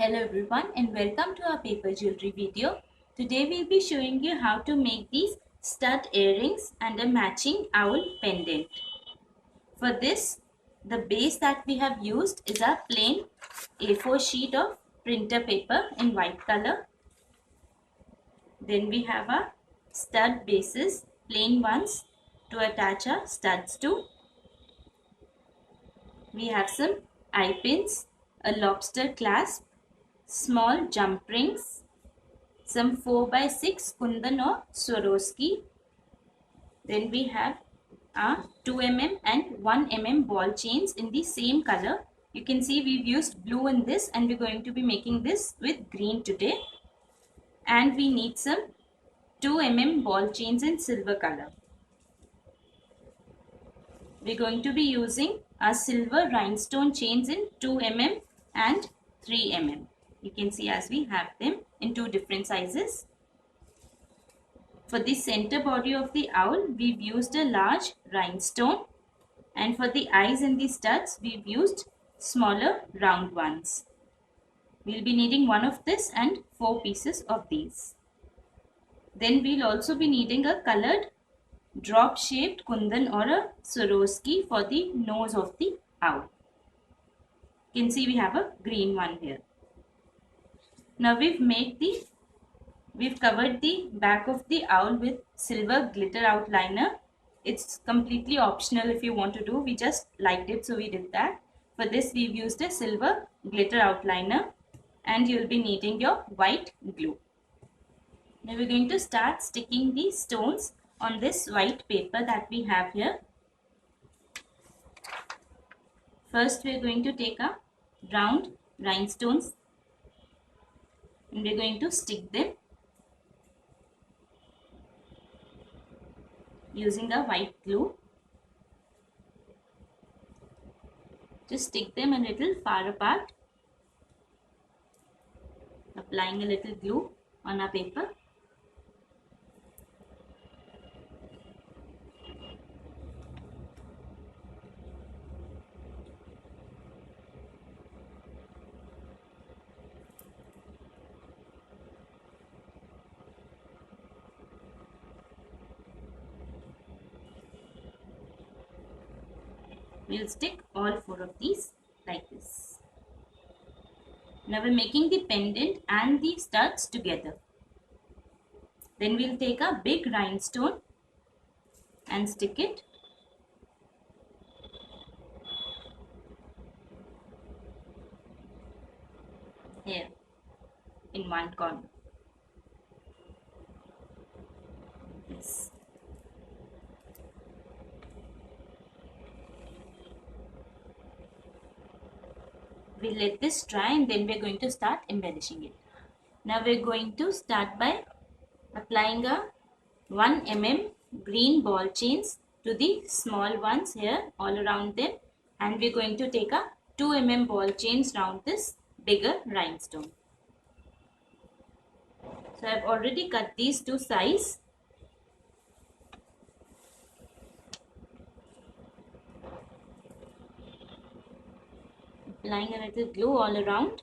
Hello everyone and welcome to our paper jewelry video. Today we'll be showing you how to make these stud earrings and a matching owl pendant. For this, the base that we have used is a plain A4 sheet of printer paper in white color. Then we have our stud bases, plain ones to attach our studs to. We have some eye pins, a lobster clasp, small jump rings, some 4 by 6 Kundan or Swarovski. Then we have our 2 mm and 1 mm ball chains in the same color. You can see we've used blue in this and we're going to be making this with green today. And we need some 2 mm ball chains in silver color. We're going to be using our silver rhinestone chains in 2 mm and 3 mm. You can see as we have them in two different sizes. For the center body of the owl, we've used a large rhinestone, and for the eyes and the studs, we've used smaller round ones. We'll be needing one of this and 4 pieces of these. Then we'll also be needing a colored drop shaped kundan or a Swarovski for the nose of the owl. You can see we have a green one here. Now we've covered the back of the owl with silver glitter outliner. It's completely optional if you want to do. We just liked it, so we did that. For this, we've used a silver glitter outliner, and you'll be needing your white glue. Now we're going to start sticking the stones on this white paper that we have here. First, we're going to take a round rhinestones and we're going to stick them using a white glue. Just stick them a little far apart, applying a little glue on our paper. We'll stick all 4 of these like this. Now we're making the pendant and the studs together. Then we'll take a big rhinestone and stick it here in one corner. Yes. We'll let this dry and then we're going to start embellishing it. Now we're going to start by applying a 1 mm green ball chains to the small ones here all around them, and we're going to take a 2 mm ball chains round this bigger rhinestone. So I've already cut these to size. Applying a little glue all around.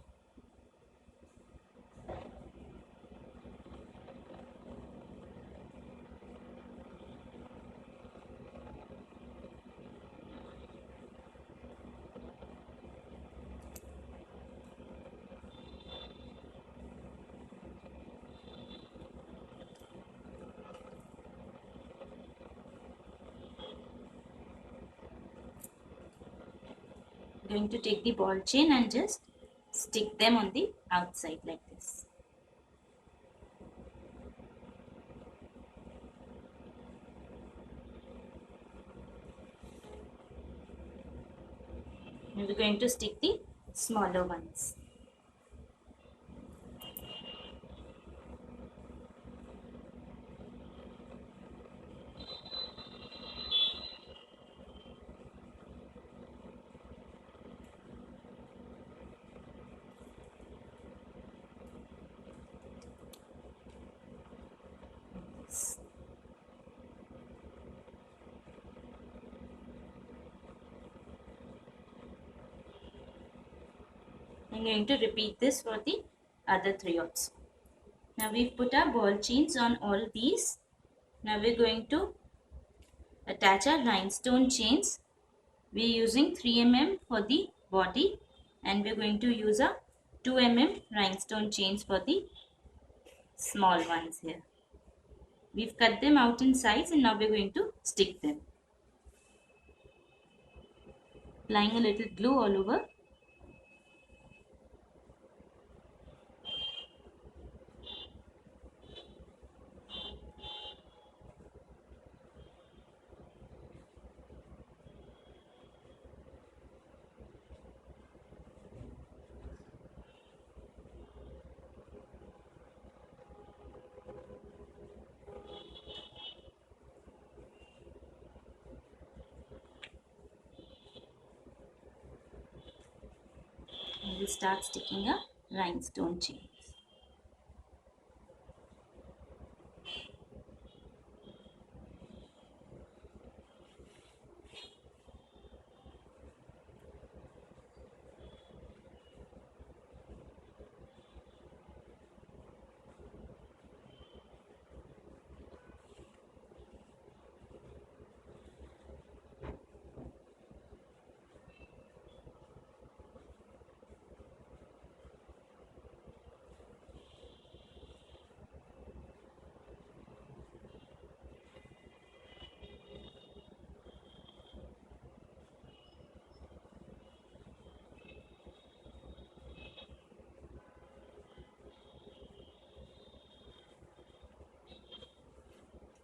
Going to take the ball chain and just stick them on the outside like this. And we're going to stick the smaller ones. I'm going to repeat this for the other 3 also. Now we've put our ball chains on all these. Now we're going to attach our rhinestone chains. We're using 3 mm for the body and we're going to use a 2 mm rhinestone chains for the small ones here. We've cut them out in sides and now we're going to stick them. Applying a little glue all over. We'll start sticking a rhinestone chains.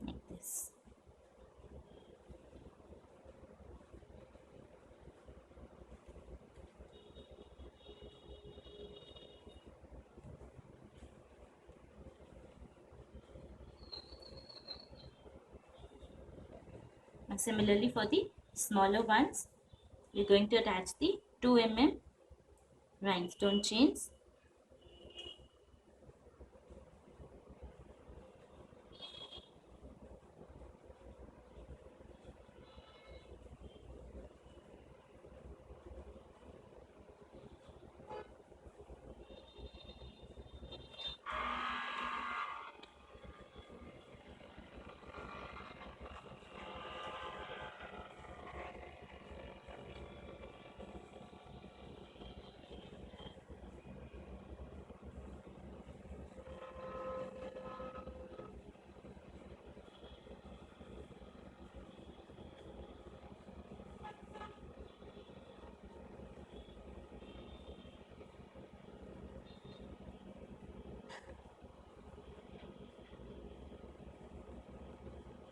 Like this. And similarly for the smaller ones, we're going to attach the 2 mm rhinestone chains.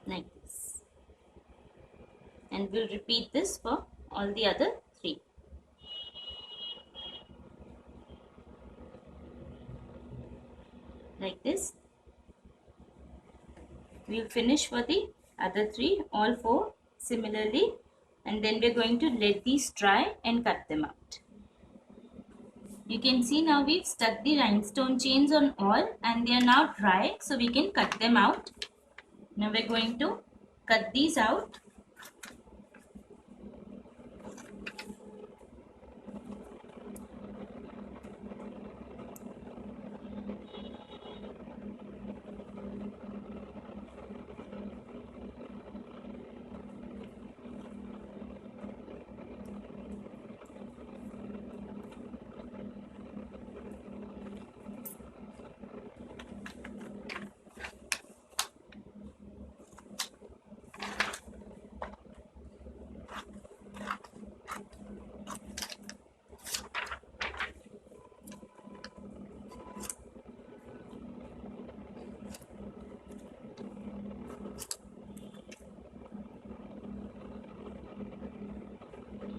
Like this. And we'll repeat this for all the other 3. Like this. We'll finish for the other 3, all 4 similarly, and then we're going to let these dry and cut them out. You can see now we've stuck the rhinestone chains on all and they are now dry, so we can cut them out. Now we're going to cut these out.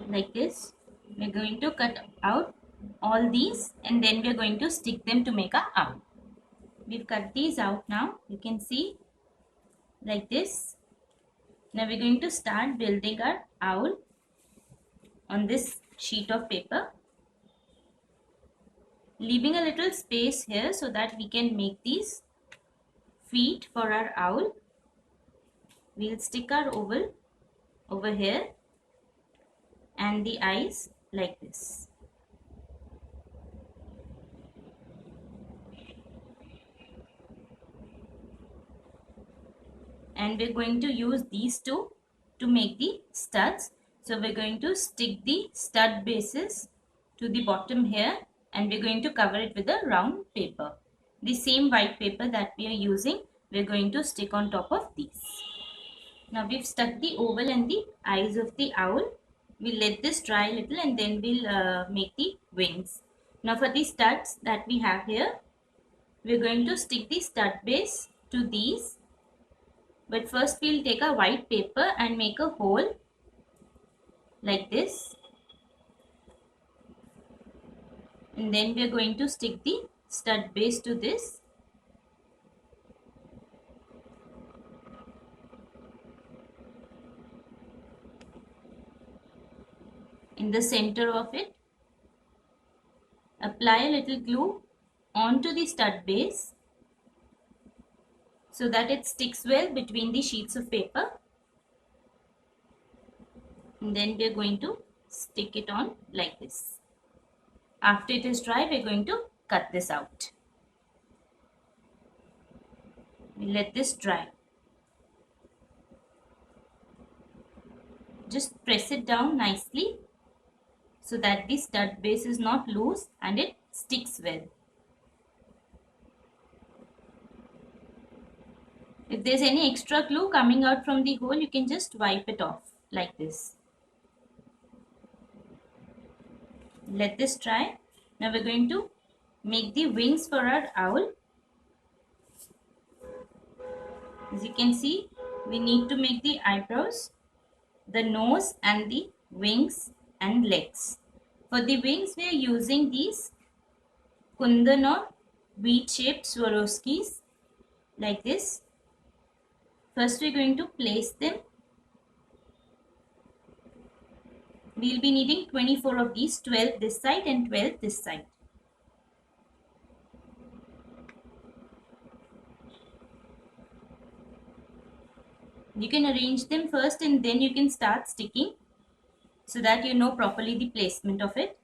Like this. We're going to cut out all these and then we're going to stick them to make a owl. We've cut these out now. You can see like this. Now we're going to start building our owl on this sheet of paper, leaving a little space here so that we can make these feet for our owl. We'll stick our oval over here and the eyes like this. and we're going to use these two to make the studs. So we're going to stick the stud bases to the bottom here, and we're going to cover it with a round paper. The same white paper that we are using, we're going to stick on top of these. Now we've stuck the oval and the eyes of the owl. We'll let this dry a little and then we'll make the wings. Now for the studs that we have here, we're going to stick the stud base to these. But first we'll take a white paper and make a hole like this. And then we're going to stick the stud base to this. In the center of it, apply a little glue onto the stud base so that it sticks well between the sheets of paper. And then we are going to stick it on like this. After it is dry, we are going to cut this out. We let this dry. Just press it down nicely so that the stud base is not loose and it sticks well. If there is any extra glue coming out from the hole, you can just wipe it off like this. Let this dry. Now we're going to make the wings for our owl. As you can see, we need to make the eyebrows, the nose and the wings and legs. For the wings, we are using these Kundan or wheat shaped Swarovskis like this. First we are going to place them. We will be needing 24 of these, 12 this side and 12 this side. You can arrange them first and then you can start sticking so that you know properly the placement of it.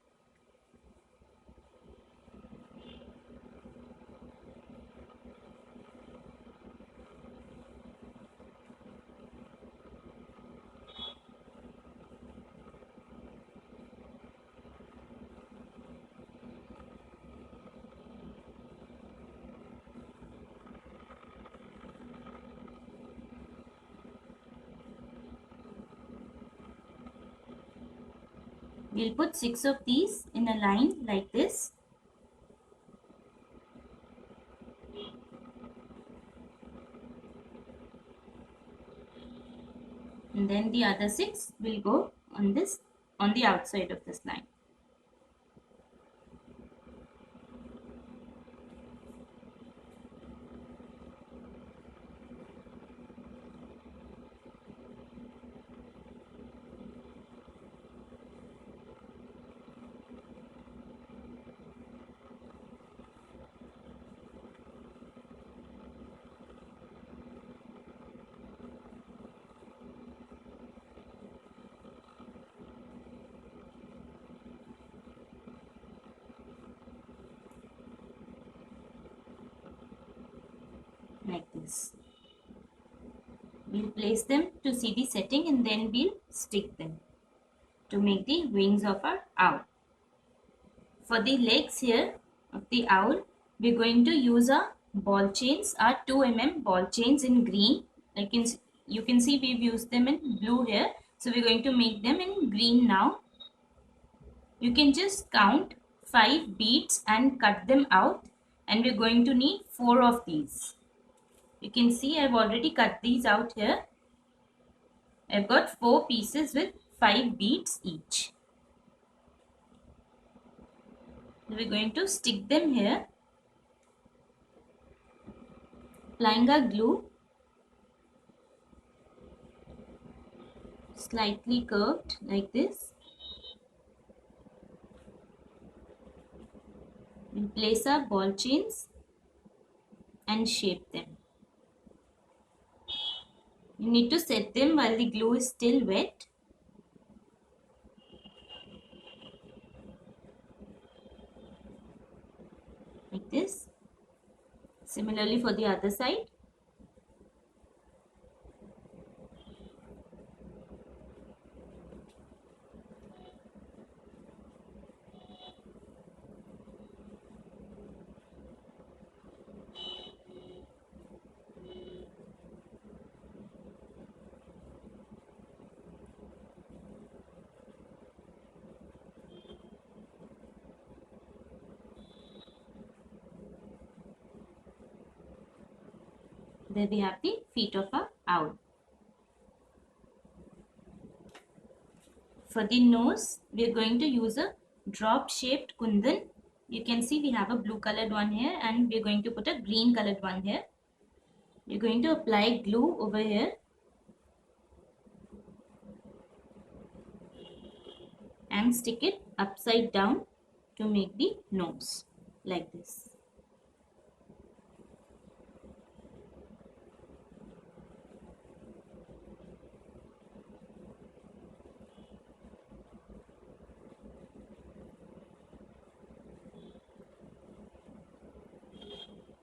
We'll put 6 of these in a line like this. And then the other 6 will go on the outside of this line. Like this. We'll place them to see the setting and then we'll stick them to make the wings of our owl. For the legs here of the owl, we're going to use our ball chains, our 2 mm ball chains in green. Like you can see we've used them in blue here. So we're going to make them in green now. You can just count 5 beads and cut them out, and we're going to need 4 of these. You can see I've already cut these out here. I've got 4 pieces with 5 beads each. We're going to stick them here, applying our glue, slightly curved like this. We'll place our ball chains and shape them. You need to set them while the glue is still wet. Like this. Similarly for the other side. There we have the feet of a owl. For the nose, we are going to use a drop shaped kundan. You can see we have a blue colored one here and we are going to put a green colored one here. We are going to apply glue over here and stick it upside down to make the nose like this.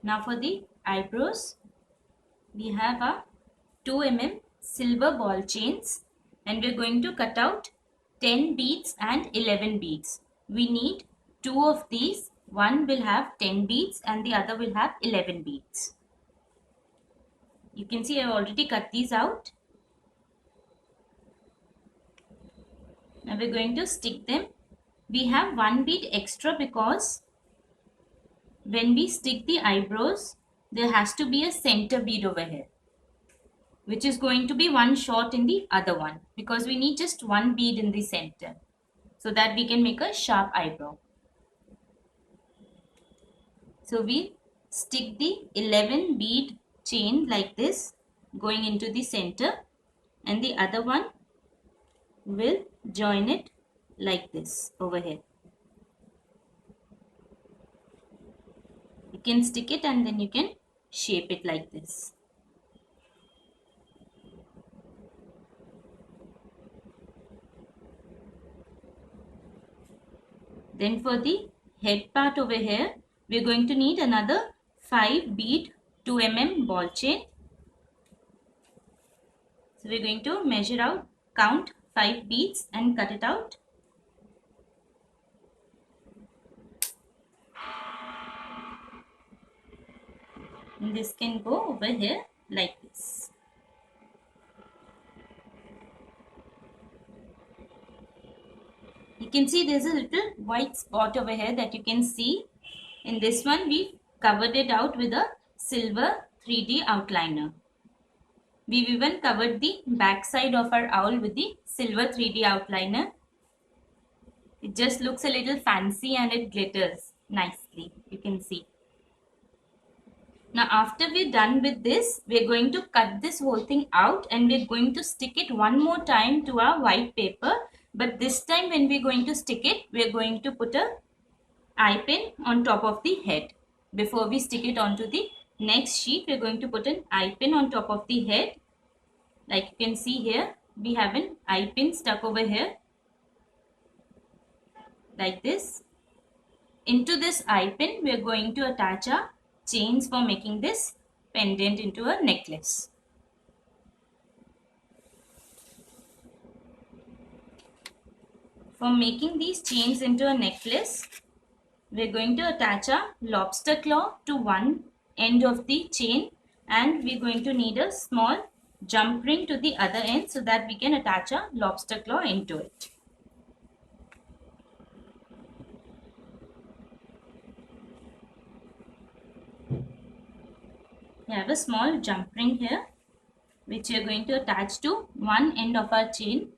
Now for the eyebrows, we have a 2 mm silver ball chains and we are going to cut out 10 beads and 11 beads. We need 2 of these. One will have 10 beads and the other will have 11 beads. You can see I have already cut these out. Now we are going to stick them. We have 1 bead extra because when we stick the eyebrows, there has to be a center bead over here, which is going to be one short in the other one because we need just 1 bead in the center so that we can make a sharp eyebrow. So we stick the 11 bead chain like this going into the center and the other one will join it like this over here. You can stick it and then you can shape it like this. Then for the head part over here, we are going to need another 5 bead 2 mm ball chain. So we are going to measure out, count 5 beads and cut it out. And this can go over here like this. You can see there's a little white spot over here that you can see. In this one we covered it out with a silver 3D outliner. We've even covered the back side of our owl with the silver 3D outliner. It just looks a little fancy and it glitters nicely. You can see. Now after we're done with this, we're going to cut this whole thing out and we're going to stick it one more time to our white paper. But this time when we're going to stick it, we're going to put a eye pin on top of the head. Before we stick it onto the next sheet, we're going to put an eye pin on top of the head. Like you can see here, we have an eye pin stuck over here. Like this. Into this eye pin, we're going to attach our chains for making this pendant into a necklace. For making these chains into a necklace, we're going to attach a lobster claw to one end of the chain and we're going to need a small jump ring to the other end so that we can attach a lobster claw into it. We have a small jump ring here which we are going to attach to one end of our chain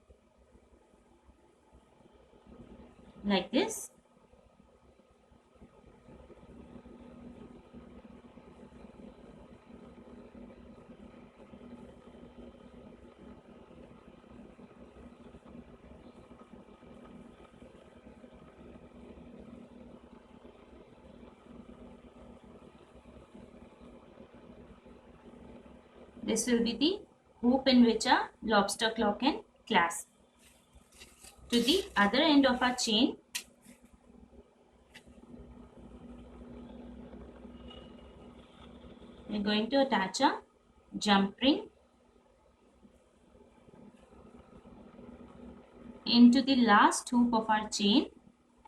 like this. This will be the hoop in which a lobster claw can clasp. To the other end of our chain, we are going to attach a jump ring into the last hoop of our chain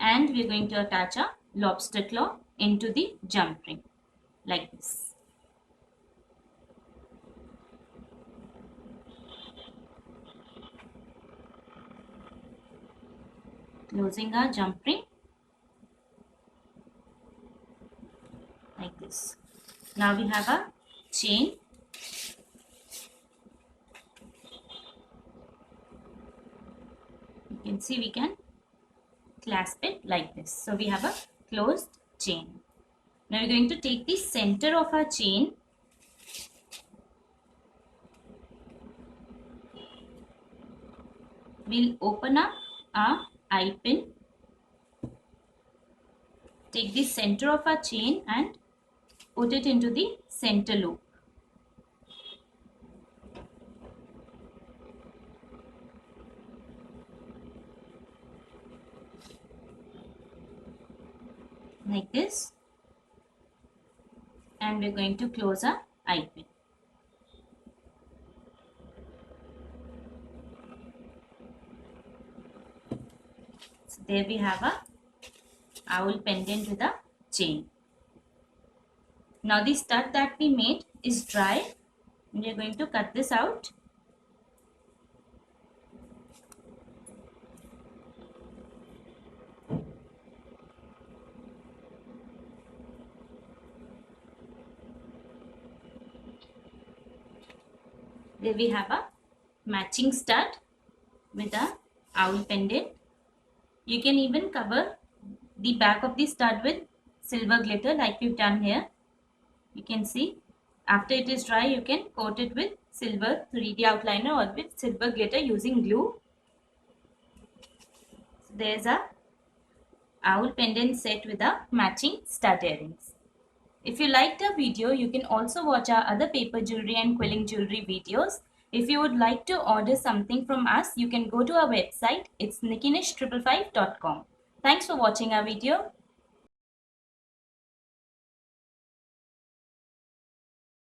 and we are going to attach a lobster claw into the jump ring like this. Closing our jump ring like this. Now we have a chain You can see we can clasp it like this. So we have a closed chain. Now we're going to take the center of our chain. We'll open up our eye pin. Take the center of our chain and put it into the center loop. Like this. And we're going to close our eye pin. So there we have a owl pendant with a chain. Now the stud that we made is dry. We are going to cut this out. There we have a matching stud with a owl pendant. You can even cover the back of the stud with silver glitter like we've done here. You can see after it is dry, you can coat it with silver 3D outliner or with silver glitter using glue. So there's a owl pendant set with a matching stud earrings. If you liked our video, you can also watch our other paper jewelry and quilling jewelry videos. If you would like to order something from us, you can go to our website. It's nikkinesh555.com. Thanks for watching our video.